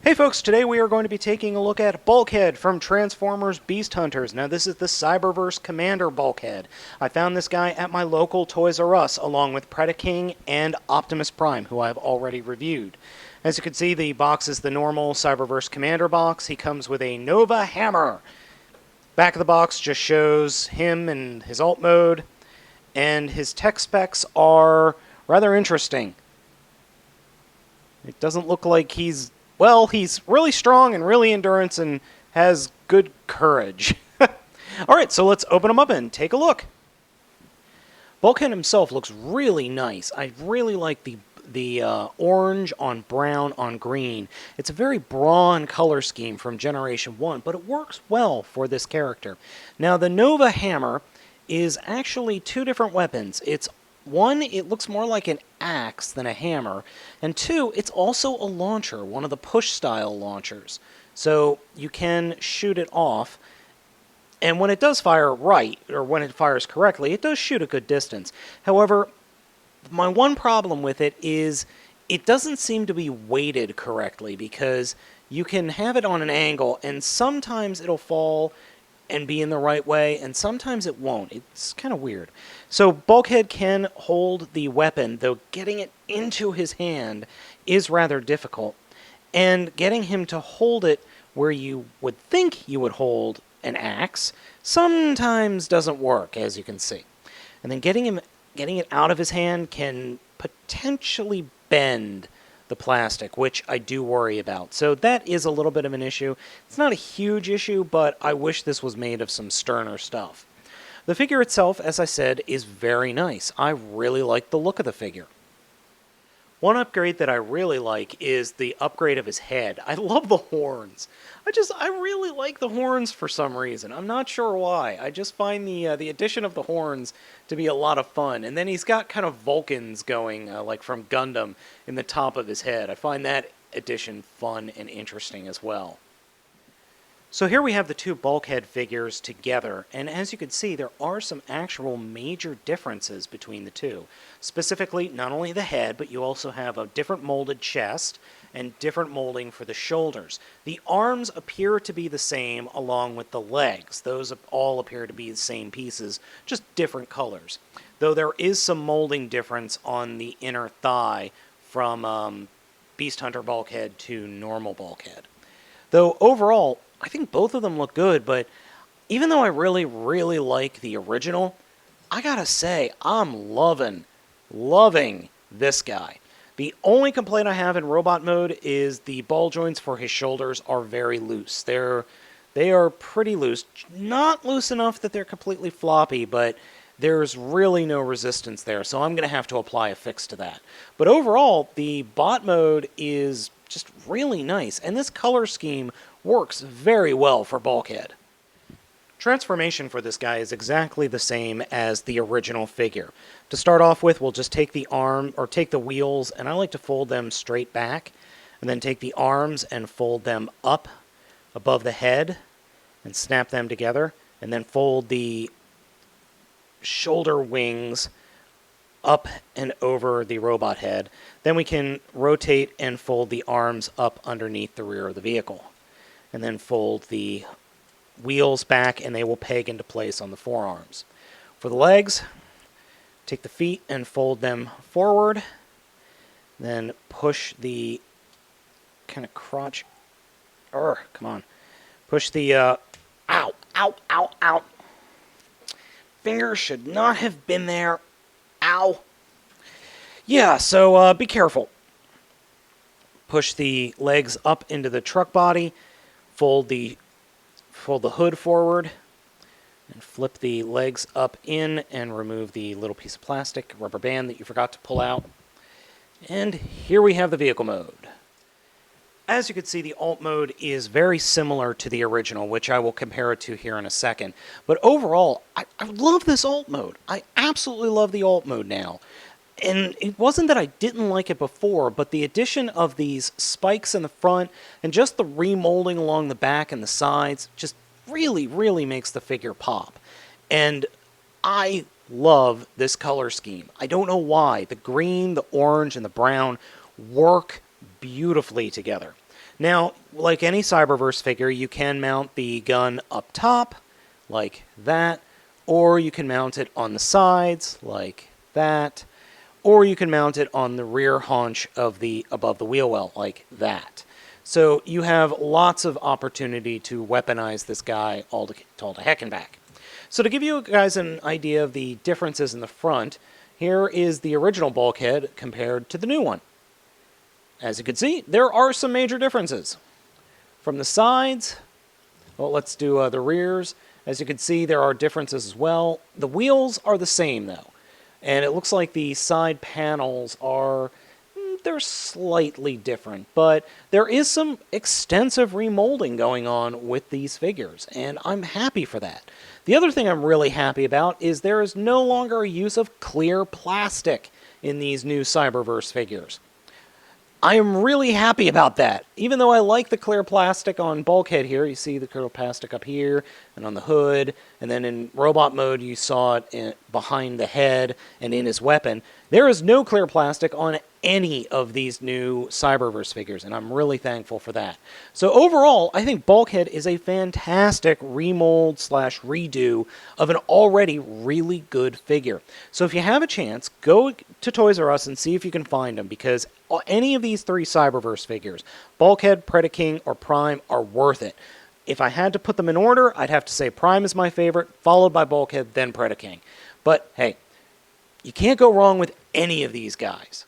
Hey folks, today we are going to be taking a look at Bulkhead from Transformers Beast Hunters. Now this is the Cyberverse Commander Bulkhead. I found this guy at my local Toys R Us along with Predaking and Optimus Prime, who I've already reviewed. As you can see, the box is the normal Cyberverse Commander box. He comes with a Nova Hammer. Back of the box just shows him and his alt mode, and his tech specs are rather interesting. It doesn't look like he's really strong and really endurance and has good courage. Alright, so let's open him up and take a look. Bulkhead himself looks really nice. I really like the orange on brown on green. It's a very brawn color scheme from Generation 1, but it works well for this character. Now, the Nova Hammer is actually two different weapons. It's one, it looks more like an axe than a hammer, and two, it's also a launcher, one of the push-style launchers. So you can shoot it off, and when it does fire right, or when it fires correctly, it does shoot a good distance. However, my one problem with it is it doesn't seem to be weighted correctly, because you can have it on an angle, and sometimes it'll fall and be in the right way, and sometimes it won't. It's kind of weird. So Bulkhead can hold the weapon, though getting it into his hand is rather difficult. And getting him to hold it where you would think you would hold an axe sometimes doesn't work, as you can see. And then getting it out of his hand can potentially bend the plastic, which I do worry about. So that is a little bit of an issue. It's not a huge issue, but I wish this was made of some sterner stuff. The figure itself, as I said, is very nice. I really like the look of the figure. One upgrade that I really like is the upgrade of his head. I love the horns. I really like the horns for some reason. I'm not sure why. I just find the addition of the horns to be a lot of fun. And then he's got kind of Vulcans going, like from Gundam, in the top of his head. I find that addition fun and interesting as well. So here we have the two Bulkhead figures together, and as you can see, there are some actual major differences between the two. Specifically, not only the head, but you also have a different molded chest and different molding for the shoulders. The arms appear to be the same along with the legs. Those all appear to be the same pieces, just different colors. Though there is some molding difference on the inner thigh from Beast Hunter Bulkhead to normal Bulkhead. Though overall, I think both of them look good, but even though I really, really like the original, I gotta say, I'm loving this guy. The only complaint I have in robot mode is the ball joints for his shoulders are very loose. They are pretty loose. Not loose enough that they're completely floppy, but there's really no resistance there, so I'm going to have to apply a fix to that. But overall, the bot mode is just really nice, and this color scheme works very well for Bulkhead. Transformation for this guy is exactly the same as the original figure. To start off with, we'll just take the arm, or take the wheels, and I like to fold them straight back, and then take the arms and fold them up above the head, and snap them together, and then fold the shoulder wings up and over the robot head. Then we can rotate and fold the arms up underneath the rear of the vehicle. And then fold the wheels back and they will peg into place on the forearms. For the legs, take the feet and fold them forward. Then push the kind of crotch. Come on. Push the, ow. Finger should not have been there. Ow. Yeah, so be careful. Push the legs up into the truck body, fold the hood forward, and flip the legs up in and remove the little piece of plastic rubber band that you forgot to pull out. And here we have the vehicle mode. As you can see, the alt mode is very similar to the original, which I will compare it to here in a second. But overall, I love this alt mode. I absolutely love the alt mode now. And it wasn't that I didn't like it before, but the addition of these spikes in the front and just the remolding along the back and the sides just really, really makes the figure pop. And I love this color scheme. I don't know why. The green, the orange, and the brown work beautifully together. Now, like any Cyberverse figure, you can mount the gun up top, like that, or you can mount it on the sides, like that, or you can mount it on the rear haunch of the above the wheel well, like that. So you have lots of opportunity to weaponize this guy all to heck and back. So to give you guys an idea of the differences in the front, here is the original Bulkhead compared to the new one. As you can see, there are some major differences. From the sides, well, let's do the rears. As you can see, there are differences as well. The wheels are the same, though. And it looks like the side panels are, they're slightly different. But there is some extensive remolding going on with these figures, and I'm happy for that. The other thing I'm really happy about is there is no longer a use of clear plastic in these new Cyberverse figures. I am really happy about that. Even though I like the clear plastic on Bulkhead here, you see the clear plastic up here and on the hood, and then in robot mode you saw it behind the head and in his weapon. There is no clear plastic on any of these new Cyberverse figures, and I'm really thankful for that. So overall, I think Bulkhead is a fantastic remold / redo of an already really good figure. So if you have a chance, go to Toys R Us and see if you can find them, because any of these three Cyberverse figures, Bulkhead, Predaking, or Prime, are worth it. If I had to put them in order, I'd have to say Prime is my favorite, followed by Bulkhead, then Predaking. But hey, you can't go wrong with any of these guys.